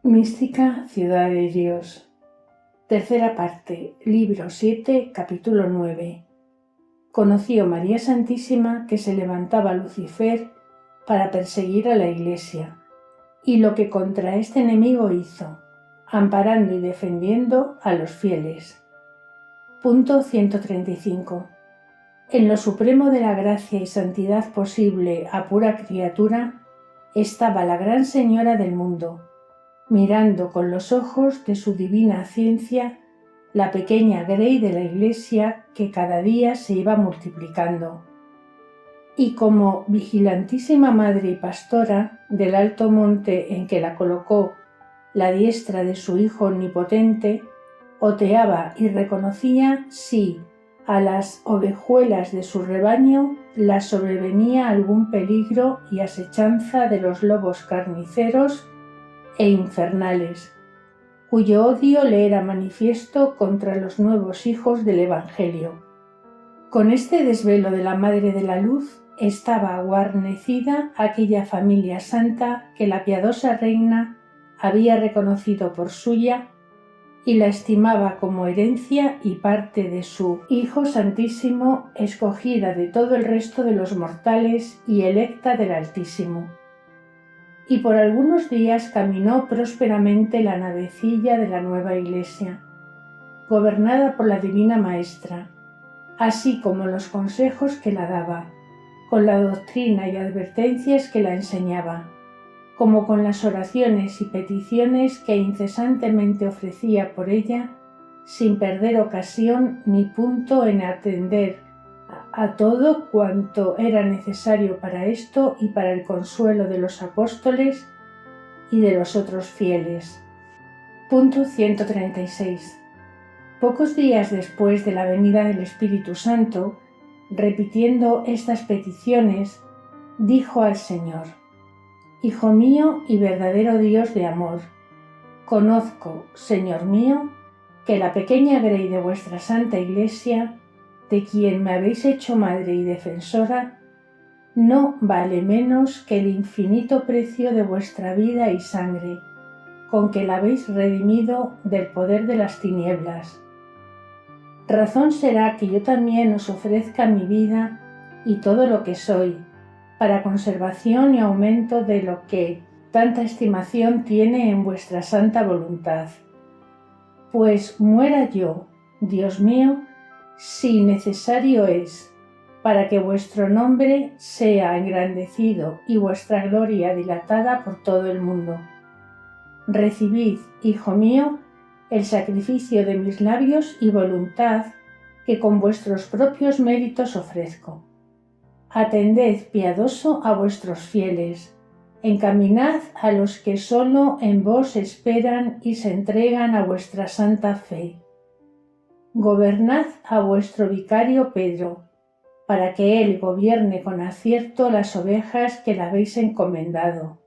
Mística Ciudad de Dios. Tercera parte, libro 7, capítulo 9. Conoció María Santísima que se levantaba Lucifer para perseguir a la Iglesia, y lo que contra este enemigo hizo, amparando y defendiendo a los fieles. Punto 135. En lo supremo de la gracia y santidad posible a pura criatura, estaba la gran Señora del mundo, mirando con los ojos de su divina ciencia la pequeña grey de la Iglesia que cada día se iba multiplicando. Y como vigilantísima madre y pastora del alto monte en que la colocó la diestra de su Hijo omnipotente, oteaba y reconocía si a las ovejuelas de su rebaño las sobrevenía algún peligro y asechanza de los lobos carniceros e infernales, cuyo odio le era manifiesto contra los nuevos hijos del Evangelio. Con este desvelo de la Madre de la Luz estaba guarnecida aquella familia santa que la piadosa reina había reconocido por suya y la estimaba como herencia y parte de su Hijo Santísimo, escogida de todo el resto de los mortales y electa del Altísimo. Y por algunos días caminó prósperamente la navecilla de la nueva Iglesia, gobernada por la Divina Maestra, así como los consejos que la daba, con la doctrina y advertencias que la enseñaba, como con las oraciones y peticiones que incesantemente ofrecía por ella, sin perder ocasión ni punto en atender a todo cuanto era necesario para esto y para el consuelo de los apóstoles y de los otros fieles. Punto 136. Pocos días después de la venida del Espíritu Santo, repitiendo estas peticiones, dijo al Señor: Hijo mío y verdadero Dios de amor, conozco, Señor mío, que la pequeña grey de vuestra Santa Iglesia, de quien me habéis hecho madre y defensora, no vale menos que el infinito precio de vuestra vida y sangre, con que la habéis redimido del poder de las tinieblas. Razón será que yo también os ofrezca mi vida y todo lo que soy, para conservación y aumento de lo que tanta estimación tiene en vuestra santa voluntad. Pues muera yo, Dios mío, si necesario es, para que vuestro nombre sea engrandecido y vuestra gloria dilatada por todo el mundo. Recibid, Hijo mío, el sacrificio de mis labios y voluntad que con vuestros propios méritos ofrezco. Atended, piadoso, a vuestros fieles, encaminad a los que solo en vos esperan y se entregan a vuestra santa fe. Gobernad a vuestro vicario Pedro, para que él gobierne con acierto las ovejas que le habéis encomendado.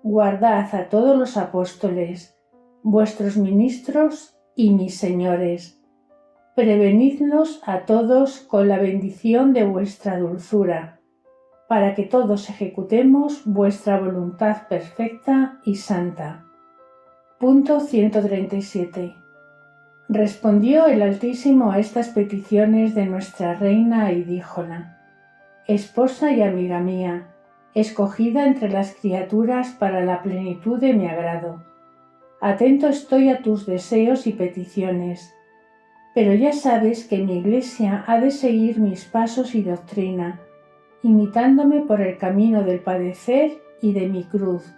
Guardad a todos los apóstoles, vuestros ministros y mis señores. Prevenidlos a todos con la bendición de vuestra dulzura, para que todos ejecutemos vuestra voluntad perfecta y santa. Punto 137. Respondió el Altísimo a estas peticiones de nuestra Reina y díjola: Esposa y amiga mía, escogida entre las criaturas para la plenitud de mi agrado. Atento estoy a tus deseos y peticiones, pero ya sabes que mi Iglesia ha de seguir mis pasos y doctrina, imitándome por el camino del padecer y de mi cruz,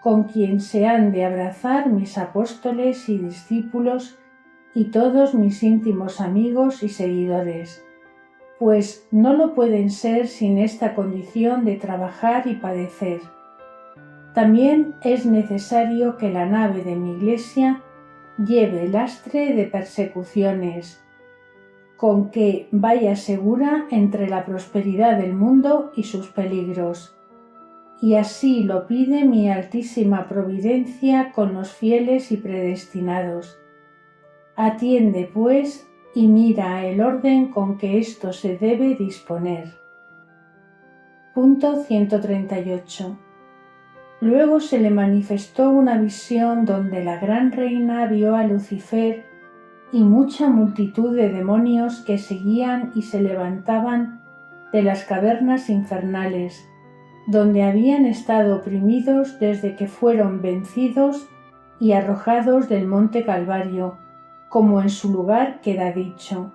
con quien se han de abrazar mis apóstoles y discípulos y todos mis íntimos amigos y seguidores, pues no lo pueden ser sin esta condición de trabajar y padecer. También es necesario que la nave de mi Iglesia lleve lastre de persecuciones, con que vaya segura entre la prosperidad del mundo y sus peligros. Y así lo pide mi altísima providencia con los fieles y predestinados. Atiende, pues, y mira el orden con que esto se debe disponer. Punto 138. Luego se le manifestó una visión donde la gran reina vio a Lucifer y mucha multitud de demonios que seguían y se levantaban de las cavernas infernales, donde habían estado oprimidos desde que fueron vencidos y arrojados del monte Calvario, como en su lugar queda dicho.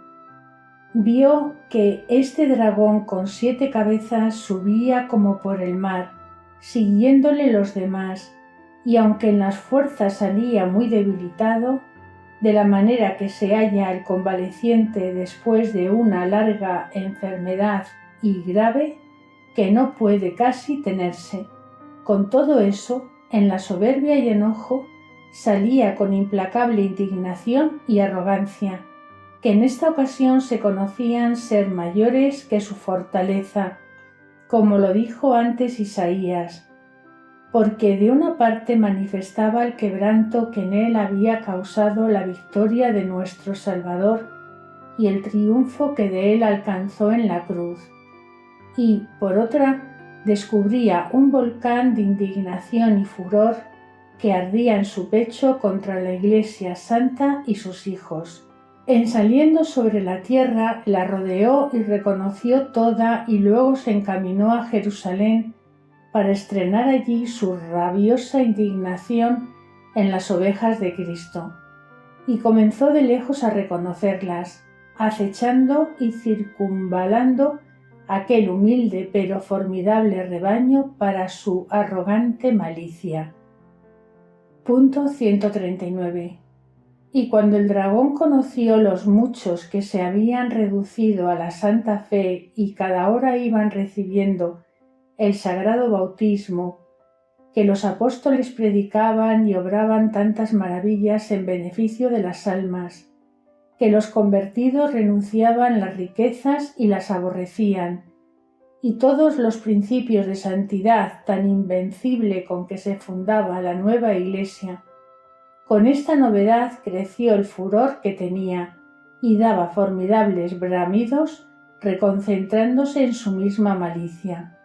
Vio que este dragón con 7 cabezas subía como por el mar, siguiéndole los demás, y aunque en las fuerzas salía muy debilitado, de la manera que se halla el convaleciente después de una larga enfermedad y grave, que no puede casi tenerse. Con todo eso, en la soberbia y enojo, salía con implacable indignación y arrogancia, que en esta ocasión se conocían ser mayores que su fortaleza, como lo dijo antes Isaías, porque de una parte manifestaba el quebranto que en él había causado la victoria de nuestro Salvador y el triunfo que de él alcanzó en la cruz, y por otra descubría un volcán de indignación y furor que ardía en su pecho contra la Iglesia Santa y sus hijos. En saliendo sobre la tierra la rodeó y reconoció toda y luego se encaminó a Jerusalén para estrenar allí su rabiosa indignación en las ovejas de Cristo. Y comenzó de lejos a reconocerlas, acechando y circunvalando aquel humilde pero formidable rebaño para su arrogante malicia. Punto 139. Y cuando el dragón conoció los muchos que se habían reducido a la santa fe y cada hora iban recibiendo el sagrado bautismo, que los apóstoles predicaban y obraban tantas maravillas en beneficio de las almas, que los convertidos renunciaban las riquezas y las aborrecían, y todos los principios de santidad tan invencible con que se fundaba la nueva Iglesia, con esta novedad creció el furor que tenía y daba formidables bramidos reconcentrándose en su misma malicia.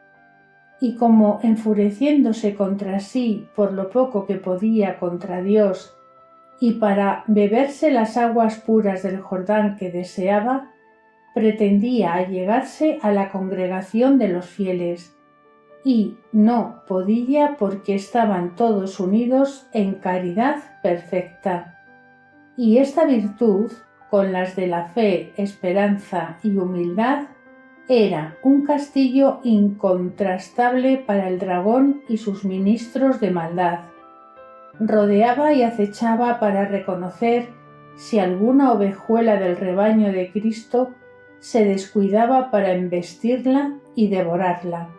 Y como enfureciéndose contra sí por lo poco que podía contra Dios y para beberse las aguas puras del Jordán que deseaba, pretendía allegarse a la congregación de los fieles, y no podía porque estaban todos unidos en caridad perfecta. Y esta virtud, con las de la fe, esperanza y humildad, era un castillo incontrastable para el dragón y sus ministros de maldad. Rodeaba y acechaba para reconocer si alguna ovejuela del rebaño de Cristo se descuidaba para embestirla y devorarla.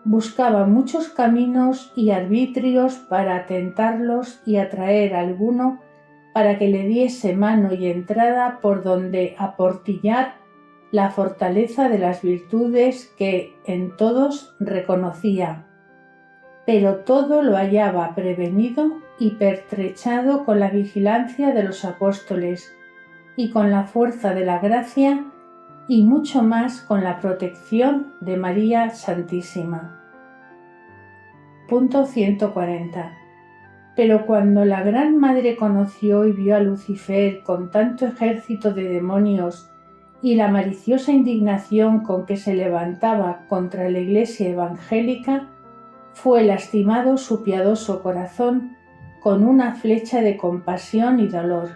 Buscaba muchos caminos y arbitrios para tentarlos y atraer a alguno para que le diese mano y entrada por donde aportillar la fortaleza de las virtudes que en todos reconocía, pero todo lo hallaba prevenido y pertrechado con la vigilancia de los apóstoles y con la fuerza de la gracia y mucho más con la protección de María Santísima. Punto 140. Pero cuando la Gran Madre conoció y vio a Lucifer con tanto ejército de demonios y la maliciosa indignación con que se levantaba contra la Iglesia evangélica, fue lastimado su piadoso corazón con una flecha de compasión y dolor,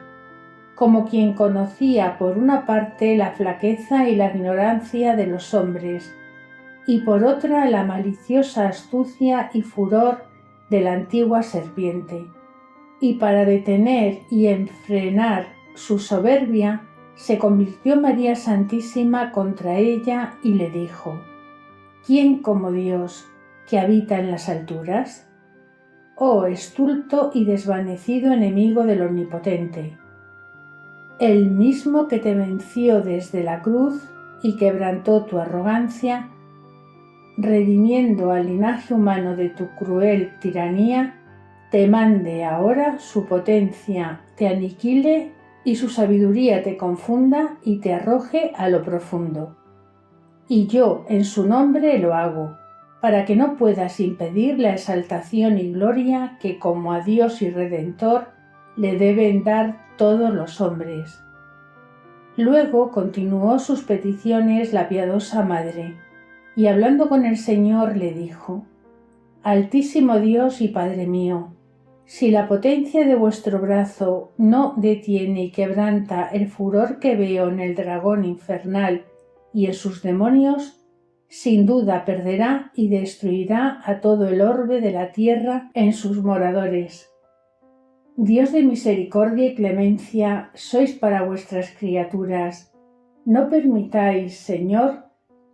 como quien conocía por una parte la flaqueza y la ignorancia de los hombres, y por otra la maliciosa astucia y furor de la antigua serpiente. Y para detener y enfrenar su soberbia, se convirtió María Santísima contra ella y le dijo: ¿Quién como Dios, que habita en las alturas? Oh estulto y desvanecido enemigo del Omnipotente, el mismo que te venció desde la cruz y quebrantó tu arrogancia, redimiendo al linaje humano de tu cruel tiranía, te mande ahora su potencia, te aniquile y su sabiduría te confunda y te arroje a lo profundo. Y yo en su nombre lo hago, para que no puedas impedir la exaltación y gloria que como a Dios y Redentor le deben dar todos los hombres. Luego continuó sus peticiones la piadosa madre, y hablando con el Señor le dijo: Altísimo Dios y Padre mío, si la potencia de vuestro brazo no detiene y quebranta el furor que veo en el dragón infernal y en sus demonios, sin duda perderá y destruirá a todo el orbe de la tierra en sus moradores. Dios de misericordia y clemencia, sois para vuestras criaturas. No permitáis, Señor,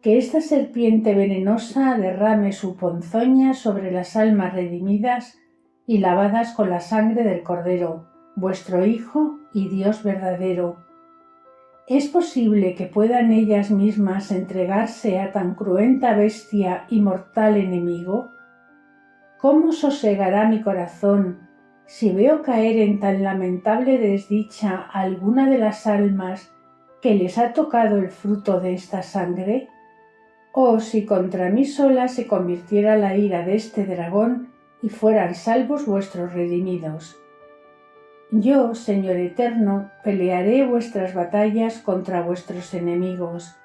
que esta serpiente venenosa derrame su ponzoña sobre las almas redimidas y lavadas con la sangre del Cordero, vuestro Hijo y Dios verdadero. ¿Es posible que puedan ellas mismas entregarse a tan cruenta bestia y mortal enemigo? ¿Cómo sosegará mi corazón si veo caer en tan lamentable desdicha a alguna de las almas que les ha tocado el fruto de esta sangre? Oh, si contra mí sola se convirtiera la ira de este dragón y fueran salvos vuestros redimidos. Yo, Señor eterno, pelearé vuestras batallas contra vuestros enemigos.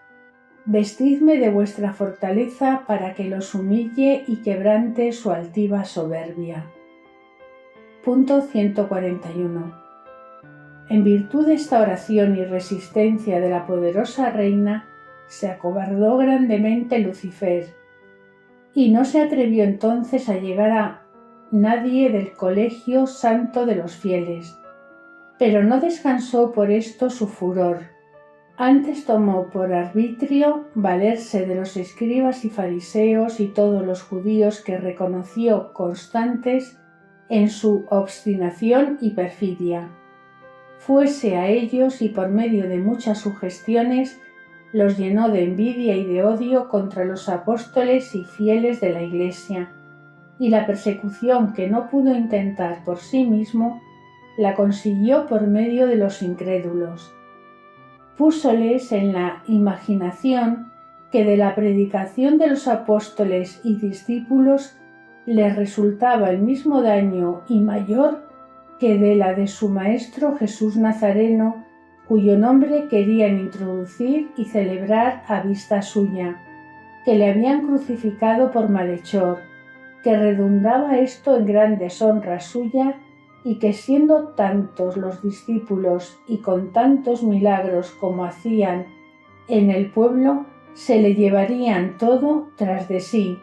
Vestidme de vuestra fortaleza para que los humille y quebrante su altiva soberbia. Punto 141. En virtud de esta oración y resistencia de la poderosa reina, se acobardó grandemente Lucifer, y no se atrevió entonces a llegar a nadie del colegio santo de los fieles, pero no descansó por esto su furor. Antes tomó por arbitrio valerse de los escribas y fariseos y todos los judíos que reconoció constantes en su obstinación y perfidia. Fuese a ellos y por medio de muchas sugestiones los llenó de envidia y de odio contra los apóstoles y fieles de la Iglesia, y la persecución que no pudo intentar por sí mismo, la consiguió por medio de los incrédulos. Púsoles en la imaginación que de la predicación de los apóstoles y discípulos les resultaba el mismo daño y mayor que de la de su maestro Jesús Nazareno, cuyo nombre querían introducir y celebrar a vista suya, que le habían crucificado por malhechor, que redundaba esto en gran deshonra suya, y que siendo tantos los discípulos y con tantos milagros como hacían en el pueblo, se le llevarían todo tras de sí,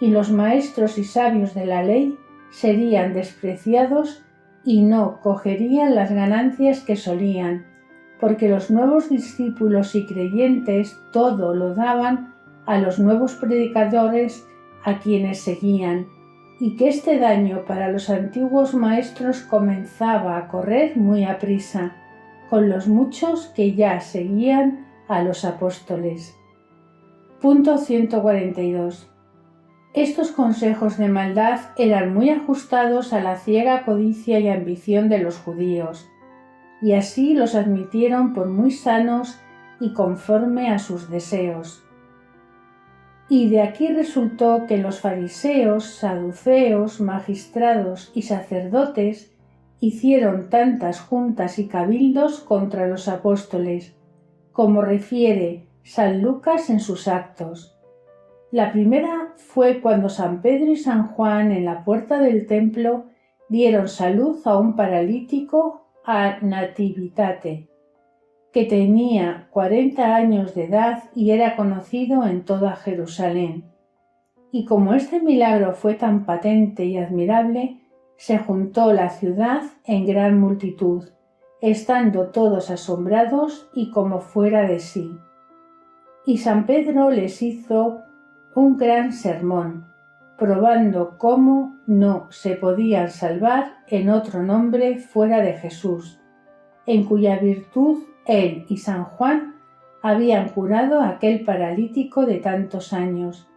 y los maestros y sabios de la ley serían despreciados y no cogerían las ganancias que solían, porque los nuevos discípulos y creyentes todo lo daban a los nuevos predicadores a quienes seguían, y que este daño para los antiguos maestros comenzaba a correr muy aprisa, con los muchos que ya seguían a los apóstoles. Punto 142. Estos consejos de maldad eran muy ajustados a la ciega codicia y ambición de los judíos, y así los admitieron por muy sanos y conforme a sus deseos. Y de aquí resultó que los fariseos, saduceos, magistrados y sacerdotes hicieron tantas juntas y cabildos contra los apóstoles, como refiere San Lucas en sus actos. La primera fue cuando San Pedro y San Juan en la puerta del templo dieron salud a un paralítico a Nativitate, que tenía 40 años de edad y era conocido en toda Jerusalén. Y como este milagro fue tan patente y admirable, se juntó la ciudad en gran multitud, estando todos asombrados y como fuera de sí. Y San Pedro les hizo un gran sermón, probando cómo no se podían salvar en otro nombre fuera de Jesús, en cuya virtud él y San Juan habían curado a aquel paralítico de tantos años.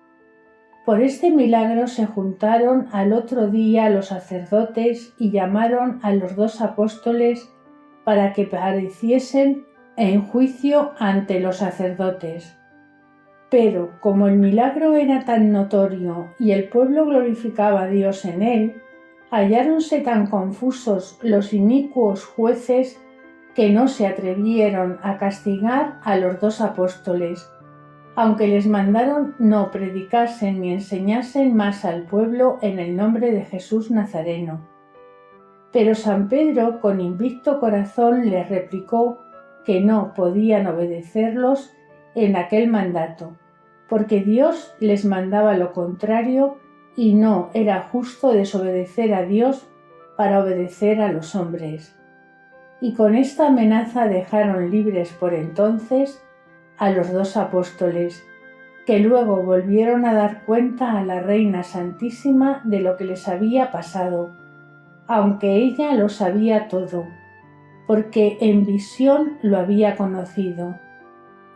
Por este milagro se juntaron al otro día los sacerdotes y llamaron a los dos apóstoles para que pareciesen en juicio ante los sacerdotes. Pero como el milagro era tan notorio y el pueblo glorificaba a Dios en él, halláronse tan confusos los inicuos jueces que no se atrevieron a castigar a los 2 apóstoles, aunque les mandaron no predicasen ni enseñasen más al pueblo en el nombre de Jesús Nazareno. Pero San Pedro con invicto corazón les replicó que no podían obedecerlos en aquel mandato, porque Dios les mandaba lo contrario y no era justo desobedecer a Dios para obedecer a los hombres. Y con esta amenaza dejaron libres por entonces a los 2 apóstoles, que luego volvieron a dar cuenta a la Reina Santísima de lo que les había pasado, aunque ella lo sabía todo, porque en visión lo había conocido.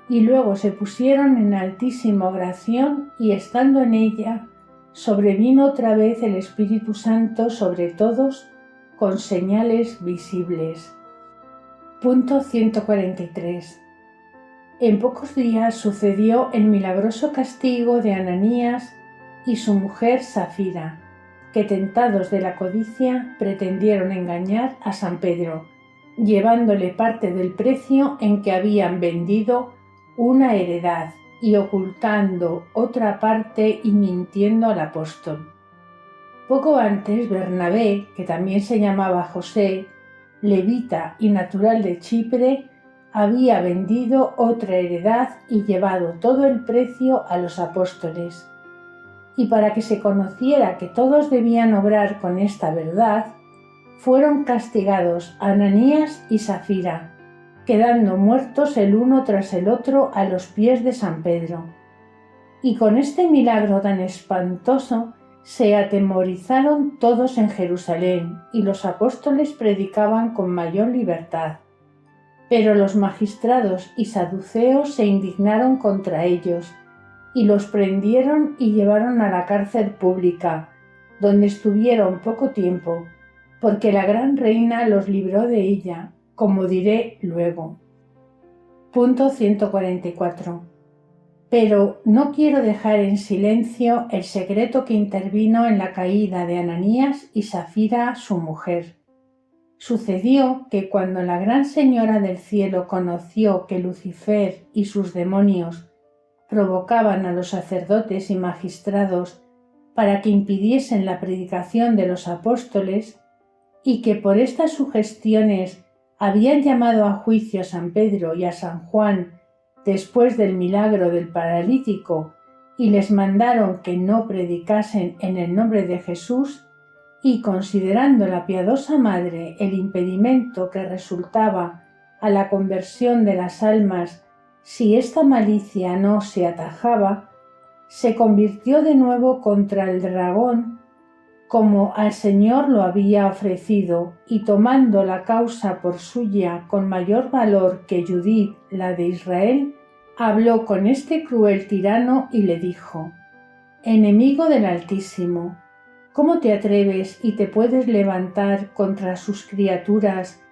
Y luego se pusieron en altísima oración y estando en ella, sobrevino otra vez el Espíritu Santo sobre todos con señales visibles. Punto 143. En pocos días sucedió el milagroso castigo de Ananías y su mujer Safira, que tentados de la codicia pretendieron engañar a San Pedro, llevándole parte del precio en que habían vendido una heredad y ocultando otra parte y mintiendo al apóstol. Poco antes Bernabé, que también se llamaba José, levita y natural de Chipre, había vendido otra heredad y llevado todo el precio a los apóstoles. Y para que se conociera que todos debían obrar con esta verdad, fueron castigados Ananías y Safira, quedando muertos el uno tras el otro a los pies de San Pedro. Y con este milagro tan espantoso se atemorizaron todos en Jerusalén y los apóstoles predicaban con mayor libertad. Pero los magistrados y saduceos se indignaron contra ellos y los prendieron y llevaron a la cárcel pública, donde estuvieron poco tiempo, porque la gran reina los libró de ella, como diré luego. Punto 144. Pero no quiero dejar en silencio el secreto que intervino en la caída de Ananías y Safira, su mujer. Sucedió que cuando la Gran Señora del Cielo conoció que Lucifer y sus demonios provocaban a los sacerdotes y magistrados para que impidiesen la predicación de los apóstoles, y que por estas sugestiones habían llamado a juicio a San Pedro y a San Juan después del milagro del paralítico y les mandaron que no predicasen en el nombre de Jesús, y considerando la piadosa madre el impedimento que resultaba a la conversión de las almas si esta malicia no se atajaba, se convirtió de nuevo contra el dragón como al Señor lo había ofrecido, y tomando la causa por suya con mayor valor que Judith, la de Israel, habló con este cruel tirano y le dijo: «Enemigo del Altísimo, ¿cómo te atreves y te puedes levantar contra sus criaturas,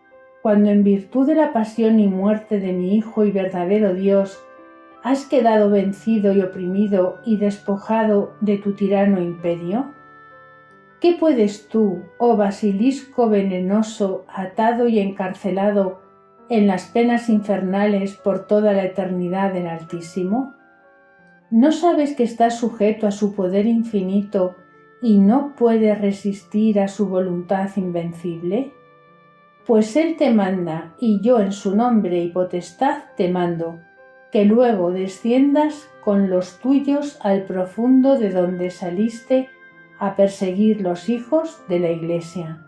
cuando en virtud de la pasión y muerte de mi Hijo y verdadero Dios, has quedado vencido y oprimido y despojado de tu tirano imperio? ¿Qué puedes tú, oh basilisco venenoso, atado y encarcelado en las penas infernales por toda la eternidad del Altísimo? ¿No sabes que estás sujeto a su poder infinito y no puedes resistir a su voluntad invencible? Pues Él te manda, y yo en su nombre y potestad te mando, que luego desciendas con los tuyos al profundo de donde saliste a perseguir los hijos de la Iglesia».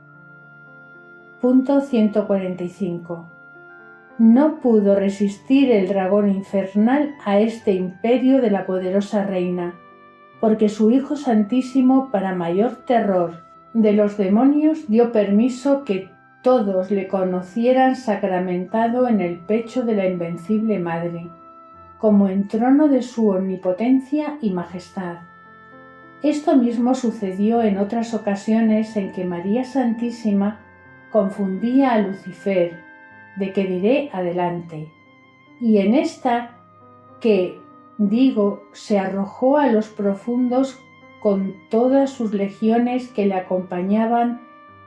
Punto 145. No pudo resistir el dragón infernal a este imperio de la poderosa reina, porque su Hijo Santísimo, para mayor terror de los demonios, dio permiso que todos le conocieran sacramentado en el pecho de la invencible Madre, como en trono de su omnipotencia y majestad. Esto mismo sucedió en otras ocasiones en que María Santísima confundía a Lucifer, de que diré adelante, y en esta que, digo, se arrojó a los profundos con todas sus legiones que le acompañaban,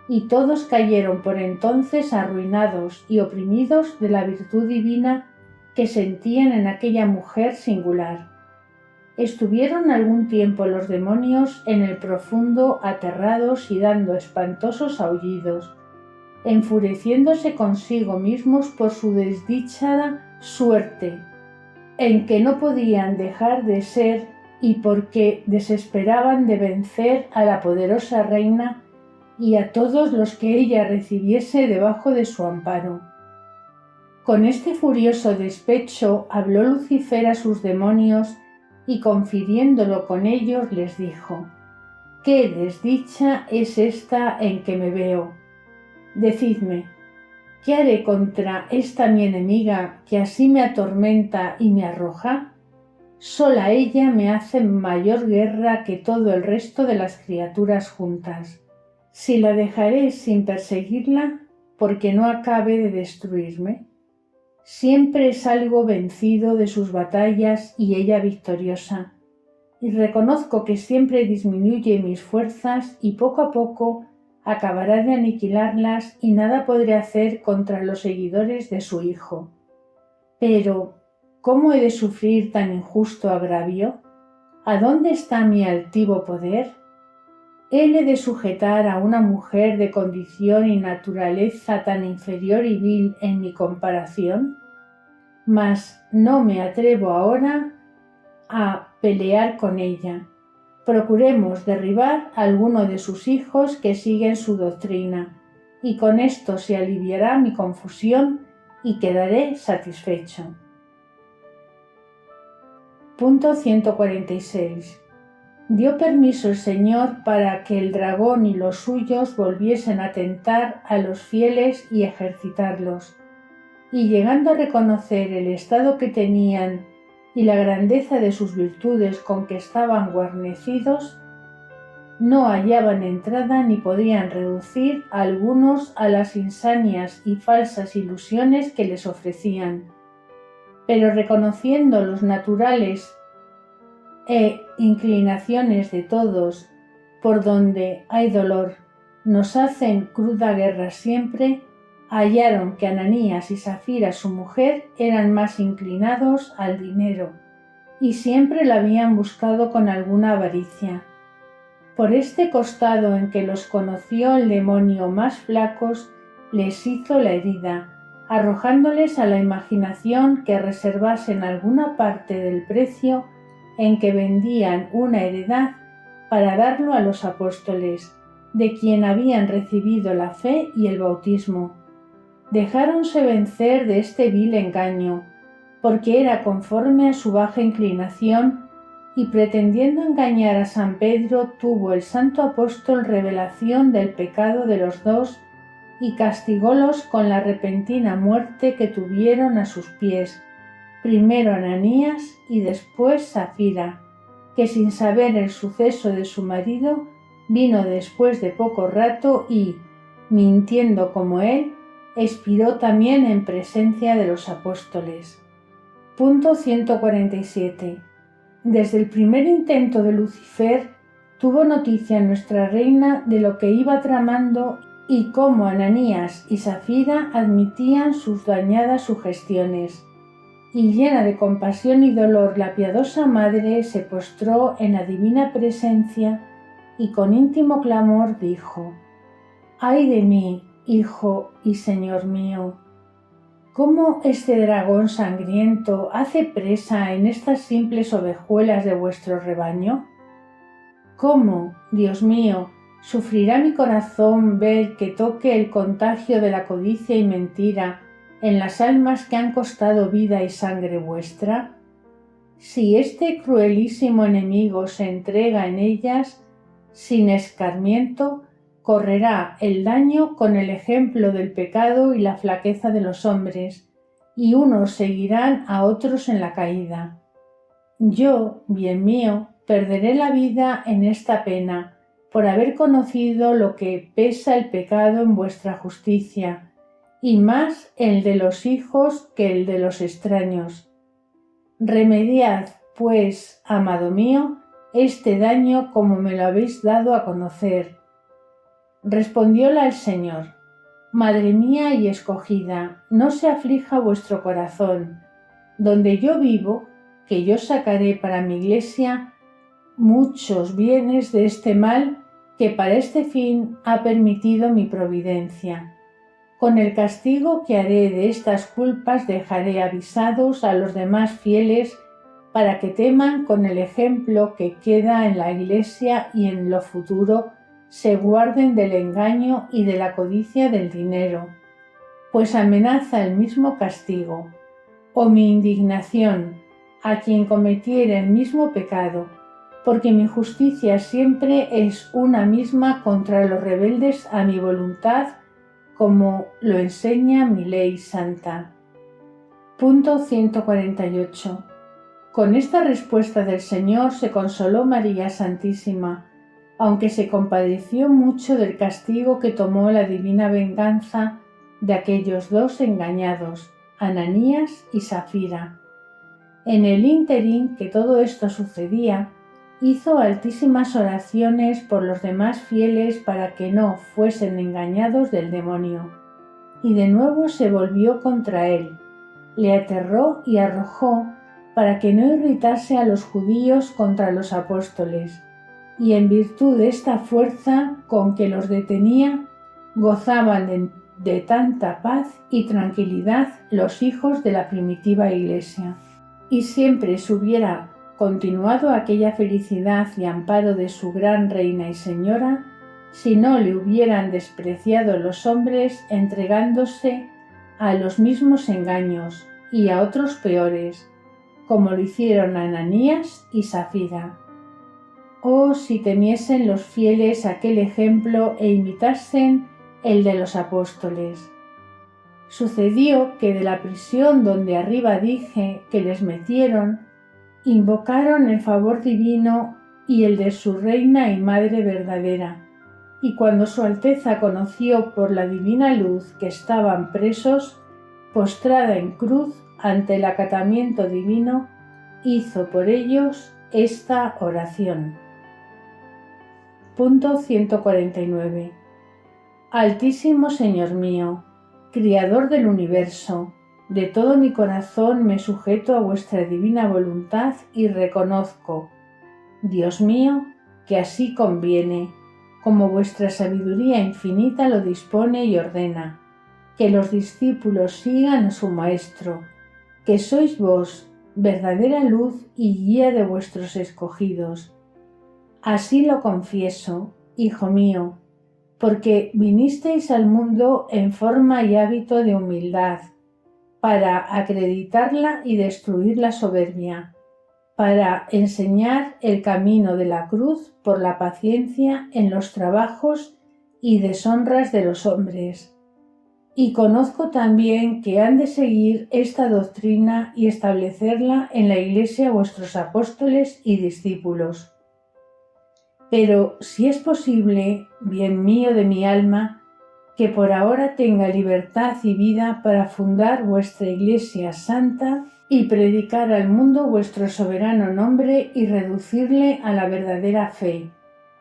y todos cayeron por entonces arruinados y oprimidos de la virtud divina que sentían en aquella mujer singular. Estuvieron algún tiempo los demonios en el profundo aterrados y dando espantosos aullidos, enfureciéndose consigo mismos por su desdichada suerte, en que no podían dejar de ser y porque desesperaban de vencer a la poderosa reina y a todos los que ella recibiese debajo de su amparo. Con este furioso despecho habló Lucifer a sus demonios y confiriéndolo con ellos les dijo: «¿Qué desdicha es esta en que me veo? Decidme, ¿qué haré contra esta mi enemiga que así me atormenta y me arroja? Sola ella me hace mayor guerra que todo el resto de las criaturas juntas. Si la dejaré sin perseguirla, porque no acabe de destruirme. Siempre salgo vencido de sus batallas y ella victoriosa, y reconozco que siempre disminuye mis fuerzas y poco a poco acabará de aniquilarlas y nada podré hacer contra los seguidores de su hijo. Pero, ¿cómo he de sufrir tan injusto agravio? ¿A dónde está mi altivo poder? ¿He de sujetar a una mujer de condición y naturaleza tan inferior y vil en mi comparación? Mas no me atrevo ahora a pelear con ella. Procuremos derribar a alguno de sus hijos que siguen su doctrina, y con esto se aliviará mi confusión y quedaré satisfecho». Punto 146. Dio permiso el Señor para que el dragón y los suyos volviesen a tentar a los fieles y ejercitarlos, y llegando a reconocer el estado que tenían y la grandeza de sus virtudes con que estaban guarnecidos, no hallaban entrada ni podían reducir a algunos a las insanias y falsas ilusiones que les ofrecían. Pero reconociendo los naturales e inclinaciones de todos, por donde hay dolor, nos hacen cruda guerra siempre, hallaron que Ananías y Safira su mujer eran más inclinados al dinero, y siempre la habían buscado con alguna avaricia. Por este costado en que los conoció el demonio más flacos, les hizo la herida, arrojándoles a la imaginación que reservasen alguna parte del precio en que vendían una heredad para darlo a los apóstoles, de quien habían recibido la fe y el bautismo. Dejáronse vencer de este vil engaño, porque era conforme a su baja inclinación, y pretendiendo engañar a San Pedro tuvo el santo apóstol revelación del pecado de los dos y castigólos con la repentina muerte que tuvieron a sus pies, primero Ananías y después Safira, que sin saber el suceso de su marido vino después de poco rato y, mintiendo como él, expiró también en presencia de los apóstoles. Punto 147. Desde el primer intento de Lucifer tuvo noticia nuestra reina de lo que iba tramando y cómo Ananías y Safira admitían sus dañadas sugestiones. Y llena de compasión y dolor, la piadosa madre se postró en la divina presencia y con íntimo clamor dijo: «¡Ay de mí, hijo y señor mío! ¿Cómo este dragón sangriento hace presa en estas simples ovejuelas de vuestro rebaño? ¿Cómo, Dios mío, sufrirá mi corazón ver que toque el contagio de la codicia y mentira en las almas que han costado vida y sangre vuestra? Si este cruelísimo enemigo se entrega en ellas, sin escarmiento, correrá el daño con el ejemplo del pecado y la flaqueza de los hombres, y unos seguirán a otros en la caída. Yo, bien mío, perderé la vida en esta pena, por haber conocido lo que pesa el pecado en vuestra justicia, y más el de los hijos que el de los extraños. Remediad, pues, amado mío, este daño como me lo habéis dado a conocer? Respondióla el Señor: Madre mía y escogida, no se aflija vuestro corazón. Donde yo vivo, que yo sacaré para mi iglesia muchos bienes de este mal que para este fin ha permitido mi providencia. Con el castigo que haré de estas culpas dejaré avisados a los demás fieles para que teman con el ejemplo que queda en la iglesia y en lo futuro se guarden del engaño y de la codicia del dinero, pues amenaza el mismo castigo, o mi indignación, a quien cometiera el mismo pecado, porque mi justicia siempre es una misma contra los rebeldes a mi voluntad, como lo enseña mi ley santa. Punto 148. Con esta respuesta del Señor se consoló María Santísima, aunque se compadeció mucho del castigo que tomó la divina venganza de aquellos dos engañados, Ananías y Safira. En el ínterin que todo esto sucedía, hizo altísimas oraciones por los demás fieles para que no fuesen engañados del demonio. Y de nuevo se volvió contra él, le aterró y arrojó para que no irritase a los judíos contra los apóstoles, y en virtud de esta fuerza con que los detenía, gozaban de tanta paz y tranquilidad los hijos de la primitiva Iglesia. Y siempre se hubiera continuado aquella felicidad y amparo de su gran Reina y Señora, si no le hubieran despreciado los hombres entregándose a los mismos engaños y a otros peores, como lo hicieron Ananías y Safira. Oh, si temiesen los fieles aquel ejemplo e imitasen el de los apóstoles. Sucedió que de la prisión donde arriba dije que les metieron, invocaron el favor divino y el de su Reina y Madre verdadera, y cuando su Alteza conoció por la divina luz que estaban presos, postrada en cruz ante el acatamiento divino, hizo por ellos esta oración. Punto 149. Altísimo Señor mío, Criador del universo, de todo mi corazón me sujeto a vuestra divina voluntad y reconozco, Dios mío, que así conviene, como vuestra sabiduría infinita lo dispone y ordena, que los discípulos sigan a su Maestro, que sois vos, verdadera luz y guía de vuestros escogidos. Así lo confieso, Hijo mío, porque vinisteis al mundo en forma y hábito de humildad, para acreditarla y destruir la soberbia, para enseñar el camino de la cruz por la paciencia en los trabajos y deshonras de los hombres. Y conozco también que han de seguir esta doctrina y establecerla en la Iglesia vuestros apóstoles y discípulos. Pero si es posible, bien mío de mi alma, que por ahora tenga libertad y vida para fundar vuestra Iglesia santa y predicar al mundo vuestro soberano nombre y reducirle a la verdadera fe.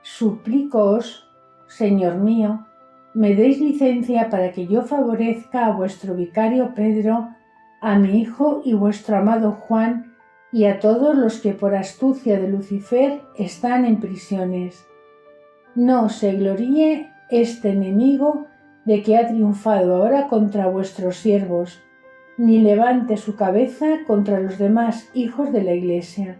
Suplícoos, Señor mío, me deis licencia para que yo favorezca a vuestro vicario Pedro, a mi hijo y vuestro amado Juan, y a todos los que por astucia de Lucifer están en prisiones. No se gloríe este enemigo de que ha triunfado ahora contra vuestros siervos, ni levante su cabeza contra los demás hijos de la Iglesia.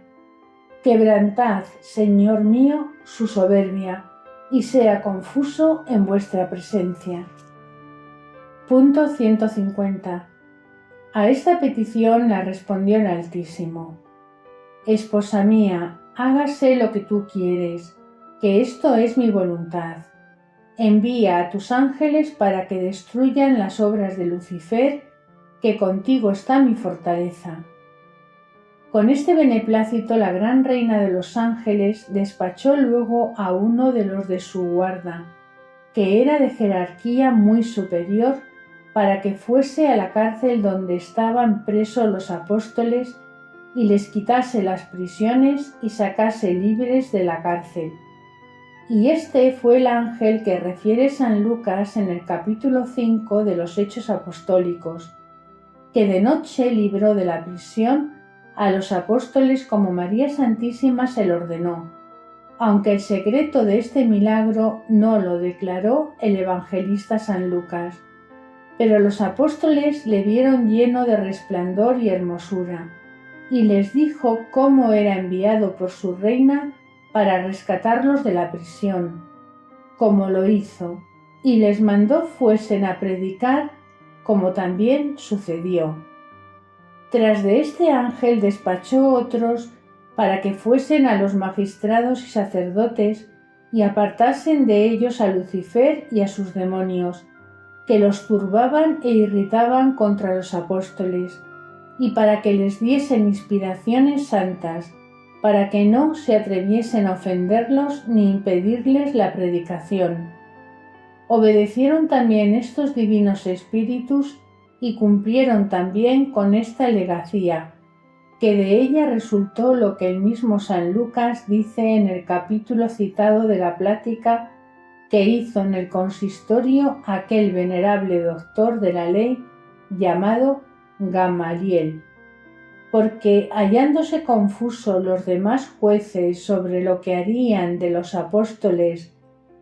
Quebrantad, Señor mío, su soberbia, y sea confuso en vuestra presencia. Punto 150. A esta petición la respondió el Altísimo. Esposa mía, hágase lo que tú quieres, que esto es mi voluntad. Envía a tus ángeles para que destruyan las obras de Lucifer, que contigo está mi fortaleza. Con este beneplácito la gran reina de los ángeles despachó luego a uno de los de su guarda, que era de jerarquía muy superior, para que fuese a la cárcel donde estaban presos los apóstoles y les quitase las prisiones y sacase libres de la cárcel. Y este fue el ángel que refiere San Lucas en el capítulo 5 de los Hechos Apostólicos, que de noche libró de la prisión a los apóstoles como María Santísima se lo ordenó, aunque el secreto de este milagro no lo declaró el evangelista San Lucas. Pero los apóstoles le vieron lleno de resplandor y hermosura, y les dijo cómo era enviado por su reina para rescatarlos de la prisión, como lo hizo, y les mandó fuesen a predicar, como también sucedió. Tras de este ángel despachó otros para que fuesen a los magistrados y sacerdotes y apartasen de ellos a Lucifer y a sus demonios, que los turbaban e irritaban contra los apóstoles, y para que les diesen inspiraciones santas, para que no se atreviesen a ofenderlos ni impedirles la predicación. Obedecieron también estos divinos espíritus y cumplieron también con esta legacía, que de ella resultó lo que el mismo San Lucas dice en el capítulo citado de la plática que hizo en el consistorio aquel venerable doctor de la ley llamado Gamaliel, porque hallándose confusos los demás jueces sobre lo que harían de los apóstoles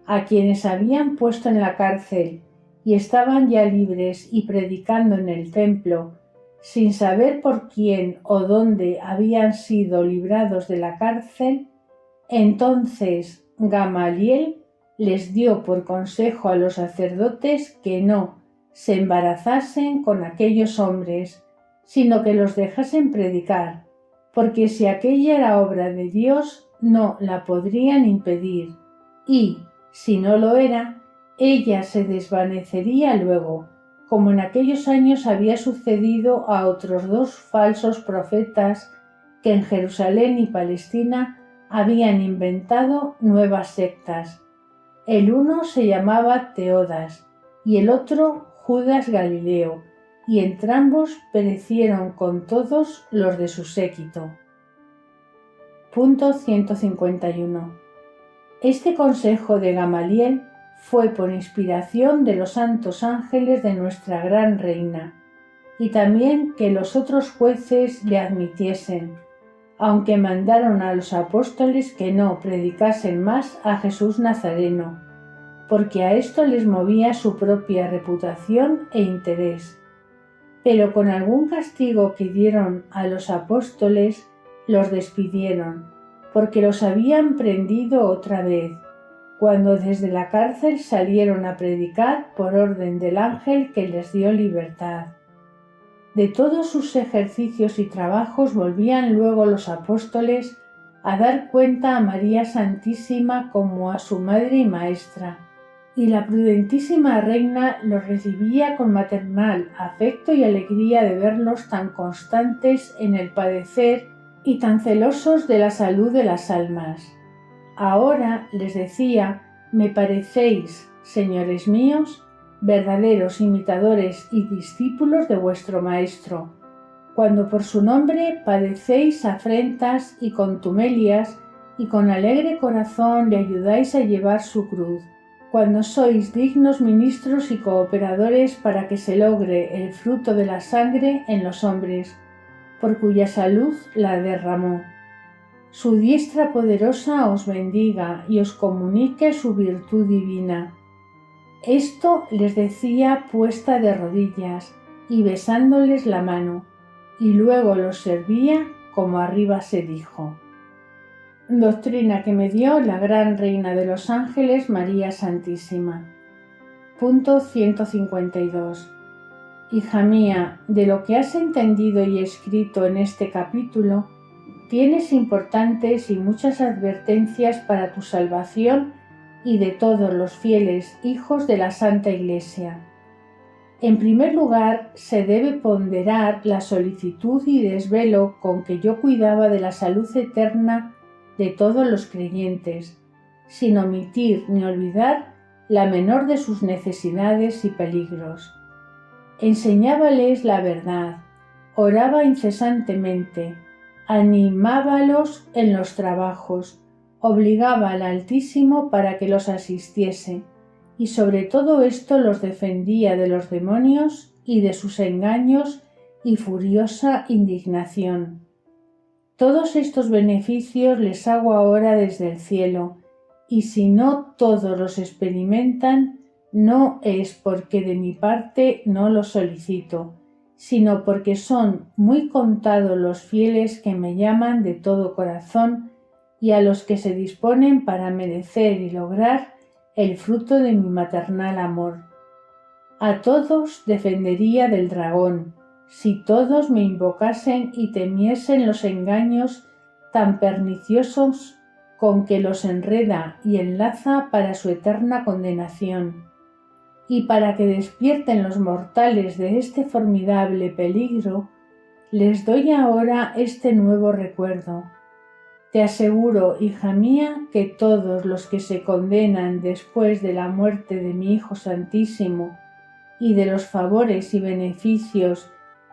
a quienes habían puesto en la cárcel y estaban ya libres y predicando en el templo, sin saber por quién o dónde habían sido librados de la cárcel, entonces Gamaliel les dio por consejo a los sacerdotes que no se embarazasen con aquellos hombres, sino que los dejasen predicar, porque si aquella era obra de Dios, no la podrían impedir, y, si no lo era, ella se desvanecería luego, como en aquellos años había sucedido a otros 2 falsos profetas que en Jerusalén y Palestina habían inventado nuevas sectas. El uno se llamaba Teodas y el otro Judas Galileo, y entrambos perecieron con todos los de su séquito. Punto 151. Este consejo de Gamaliel fue por inspiración de los santos ángeles de nuestra gran reina, y también que los otros jueces le admitiesen, aunque mandaron a los apóstoles que no predicasen más a Jesús Nazareno, porque a esto les movía su propia reputación e interés. Pero con algún castigo que dieron a los apóstoles, los despidieron, porque los habían prendido otra vez, cuando desde la cárcel salieron a predicar por orden del ángel que les dio libertad. De todos sus ejercicios y trabajos volvían luego los apóstoles a dar cuenta a María Santísima como a su madre y maestra, y la prudentísima reina los recibía con maternal afecto y alegría de verlos tan constantes en el padecer y tan celosos de la salud de las almas. Ahora, les decía, me parecéis, señores míos, verdaderos imitadores y discípulos de vuestro Maestro, cuando por su nombre padecéis afrentas y contumelias y con alegre corazón le ayudáis a llevar su cruz, cuando sois dignos ministros y cooperadores para que se logre el fruto de la sangre en los hombres, por cuya salud la derramó. Su diestra poderosa os bendiga y os comunique su virtud divina. Esto les decía puesta de rodillas y besándoles la mano, y luego los servía como arriba se dijo. Doctrina que me dio la gran Reina de los Ángeles, María Santísima. Punto 152. Hija mía, de lo que has entendido y escrito en este capítulo, tienes importantes y muchas advertencias para tu salvación y de todos los fieles hijos de la Santa Iglesia. En primer lugar, se debe ponderar la solicitud y desvelo con que yo cuidaba de la salud eterna de todos los creyentes, sin omitir ni olvidar la menor de sus necesidades y peligros. Enseñábales la verdad, oraba incesantemente, animábalos en los trabajos, obligaba al Altísimo para que los asistiese, y sobre todo esto los defendía de los demonios y de sus engaños y furiosa indignación. Todos estos beneficios les hago ahora desde el cielo, y si no todos los experimentan, no es porque de mi parte no los solicito, sino porque son muy contados los fieles que me llaman de todo corazón y a los que se disponen para merecer y lograr el fruto de mi maternal amor. A todos defendería del dragón, si todos me invocasen y temiesen los engaños tan perniciosos con que los enreda y enlaza para su eterna condenación. Y para que despierten los mortales de este formidable peligro, les doy ahora este nuevo recuerdo. Te aseguro, hija mía, que todos los que se condenan después de la muerte de mi Hijo Santísimo y de los favores y beneficios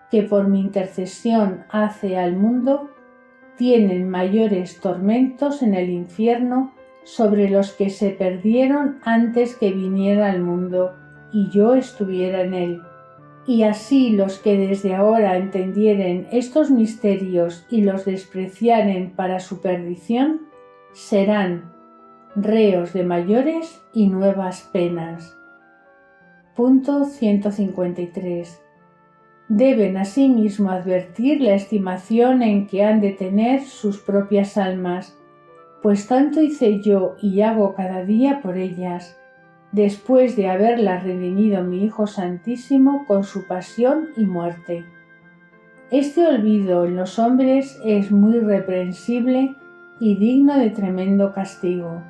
que por mi intercesión hace al mundo, tienen mayores tormentos en el infierno sobre los que se perdieron antes que viniera al mundo y yo estuviera en él. Y así los que desde ahora entendieren estos misterios y los despreciaren para su perdición, serán reos de mayores y nuevas penas. Punto 153. Deben asimismo advertir la estimación en que han de tener sus propias almas, pues tanto hice yo y hago cada día por ellas, después de haberlas redimido mi Hijo Santísimo con su pasión y muerte. Este olvido en los hombres es muy reprensible y digno de tremendo castigo.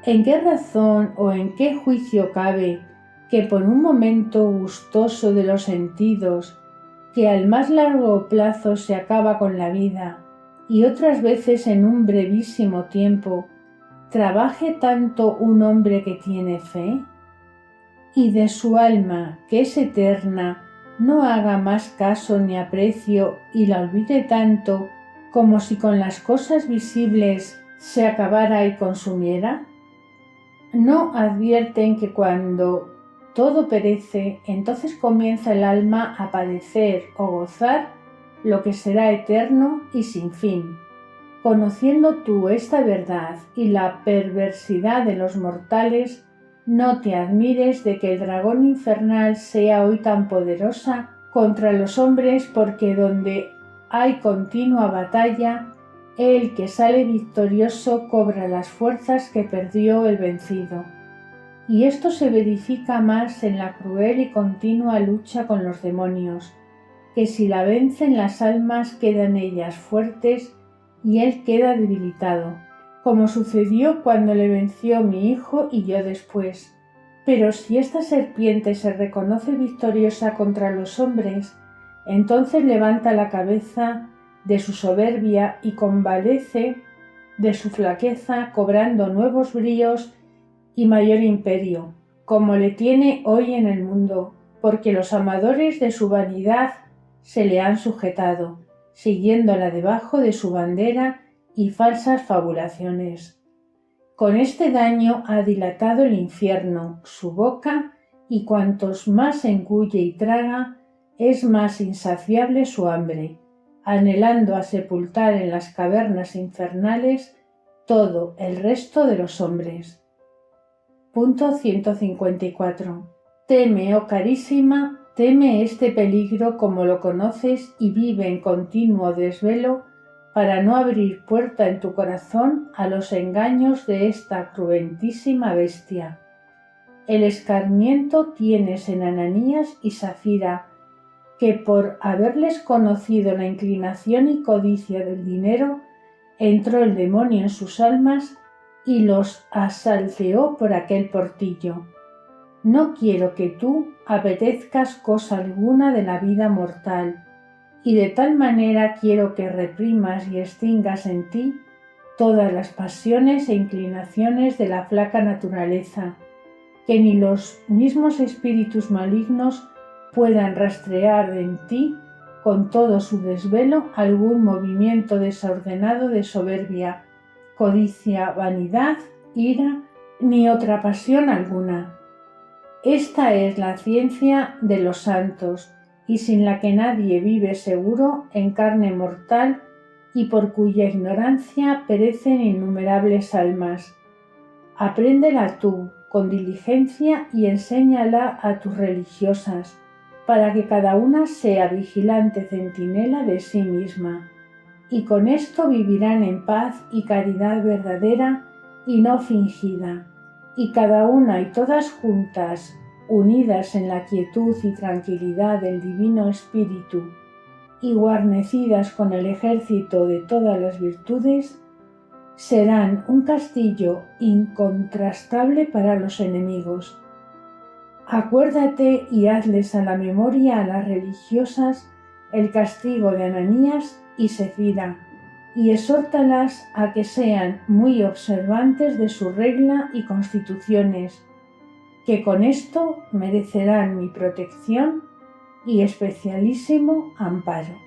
¿En qué razón o en qué juicio cabe que por un momento gustoso de los sentidos, que al más largo plazo se acaba con la vida, y otras veces en un brevísimo tiempo, trabaje tanto un hombre que tiene fe? Y de su alma, que es eterna, no haga más caso ni aprecio y la olvide tanto como si con las cosas visibles se acabara y consumiera. ¿No advierten que cuando todo perece, entonces comienza el alma a padecer o gozar lo que será eterno y sin fin? Conociendo tú esta verdad y la perversidad de los mortales, no te admires de que el dragón infernal sea hoy tan poderosa contra los hombres, porque donde hay continua batalla, el que sale victorioso cobra las fuerzas que perdió el vencido. Y esto se verifica más en la cruel y continua lucha con los demonios, que si la vencen las almas quedan ellas fuertes y él queda debilitado, como sucedió cuando le venció mi hijo y yo después. Pero si esta serpiente se reconoce victoriosa contra los hombres, entonces levanta la cabeza de su soberbia y convalece de su flaqueza, cobrando nuevos bríos y mayor imperio, como le tiene hoy en el mundo, porque los amadores de su vanidad se le han sujetado, siguiéndola debajo de su bandera y falsas fabulaciones. Con este daño ha dilatado el infierno su boca, y cuantos más engulle y traga, es más insaciable su hambre, anhelando a sepultar en las cavernas infernales todo el resto de los hombres. Punto 154. Teme, oh carísima, teme este peligro como lo conoces y vive en continuo desvelo para no abrir puerta en tu corazón a los engaños de esta cruentísima bestia. El escarmiento tienes en Ananías y Safira, que por haberles conocido la inclinación y codicia del dinero, entró el demonio en sus almas y los asalteó por aquel portillo. No quiero que tú apetezcas cosa alguna de la vida mortal, y de tal manera quiero que reprimas y extingas en ti todas las pasiones e inclinaciones de la flaca naturaleza, que ni los mismos espíritus malignos puedan rastrear en ti con todo su desvelo algún movimiento desordenado de soberbia, codicia, vanidad, ira, ni otra pasión alguna. Esta es la ciencia de los santos, y sin la que nadie vive seguro en carne mortal, y por cuya ignorancia perecen innumerables almas. Apréndela tú con diligencia y enséñala a tus religiosas, para que cada una sea vigilante centinela de sí misma, y con esto vivirán en paz y caridad verdadera y no fingida, y cada una y todas juntas, unidas en la quietud y tranquilidad del Divino Espíritu, y guarnecidas con el ejército de todas las virtudes, serán un castillo incontrastable para los enemigos. Acuérdate y hazles a la memoria a las religiosas el castigo de Ananías y Sefira, y exhórtalas a que sean muy observantes de su regla y constituciones, que con esto merecerán mi protección y especialísimo amparo.